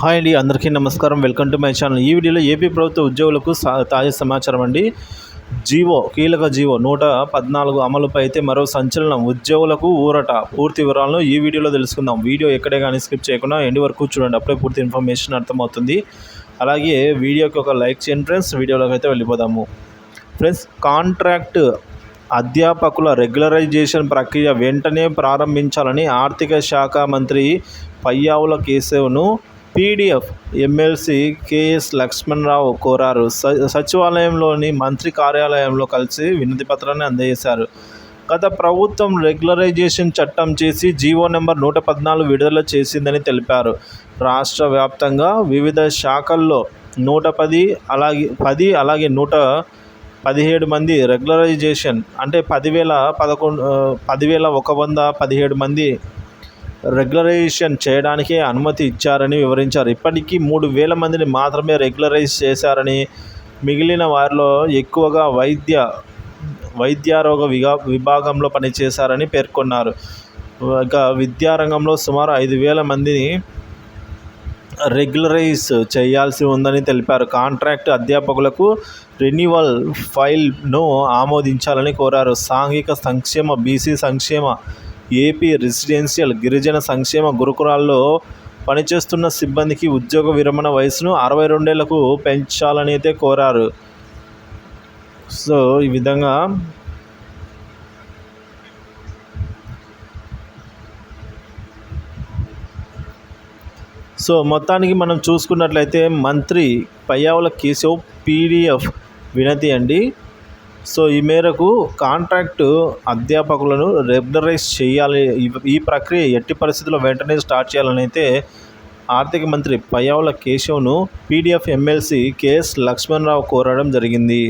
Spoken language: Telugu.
హాయ్ అండి, అందరికీ నమస్కారం. Welcome to my channel. ఈ వీడియోలో ఏపీ ప్రభుత్వ ఉద్యోగులకు తాజా సమాచారం అండి. కీలక జీవో 114 అమలుపై అయితే మరో సంచలనం. ఉద్యోగులకు ఊరట. పూర్తి వివరాలను ఈ వీడియోలో తెలుసుకుందాం. వీడియో ఎక్కడే కానీ స్కిప్ చేయకుండా ఎండ్ వరకు చూడండి, అప్పుడే పూర్తి ఇన్ఫర్మేషన్ అర్థమవుతుంది. అలాగే వీడియోకి ఒక లైక్ చేయండి ఫ్రెండ్స్. వీడియోలోకి అయితే వెళ్ళిపోదాము ఫ్రెండ్స్. కాంట్రాక్ట్ అధ్యాపకుల రెగ్యులరైజేషన్ ప్రక్రియ వెంటనే ప్రారంభించాలని ఆర్థిక శాఖ మంత్రి పయ్యావుల కేశవ్ను పీడీఎఫ్ ఎమ్మెల్సీ కేఎస్ లక్ష్మణరావు కోరారు. సచివాలయంలోని మంత్రి కార్యాలయంలో కలిసి వినతిపత్రాన్ని అందజేశారు. గత ప్రభుత్వం రెగ్యులరైజేషన్ చట్టం చేసి జీవో నెంబర్ 114 విడుదల చేసిందని తెలిపారు. రాష్ట్ర వ్యాప్తంగా వివిధ శాఖల్లో 110 అలాగే 117 మంది రెగ్యులరైజేషన్ అంటే 10,117 మంది రెగ్యులరైజేషన్ చేయడానికి అనుమతి ఇచ్చారని వివరించారు. ఇప్పటికీ 3,000 మందిని మాత్రమే రెగ్యులరైజ్ చేశారని, మిగిలిన వారిలో ఎక్కువగా వైద్యారోగ్య విభాగంలో పనిచేశారని పేర్కొన్నారు. ఇక విద్యారంగంలో సుమారు 5,000 మందిని రెగ్యులరైజ్ చేయాల్సి ఉందని తెలిపారు. కాంట్రాక్ట్ అధ్యాపకులకు రెన్యువల్ ఫైల్ను ఆమోదించాలని కోరారు. సాంఘిక సంక్షేమ, బీసీ సంక్షేమ, ఏపీ రెసిడెన్షియల్, గిరిజన సంక్షేమ గురుకులాల్లో పనిచేస్తున్న సిబ్బందికి ఉద్యోగ విరమణ వయసును 62 ఏళ్లకు పెంచాలని అయితే కోరారు. సో ఈ విధంగా మొత్తానికి మనం చూసుకున్నట్లయితే మంత్రి పయ్యావుల కేశవ్ పీడీఎఫ్ వినతి అండి. ఈ మేరకు కాంట్రాక్టు అధ్యాపకులను రెగ్యులరైజ్ చేయాలి. ఈ ప్రక్రియ ఎట్టి పరిస్థితుల్లో వెంటనే స్టార్ట్ చేయాలని అయితే ఆర్థిక మంత్రి పయ్యావుల కేశవ్ను పీడీఎఫ్ ఎమ్మెల్సీ కేఎస్ లక్ష్మణరావు కోరడం జరిగింది.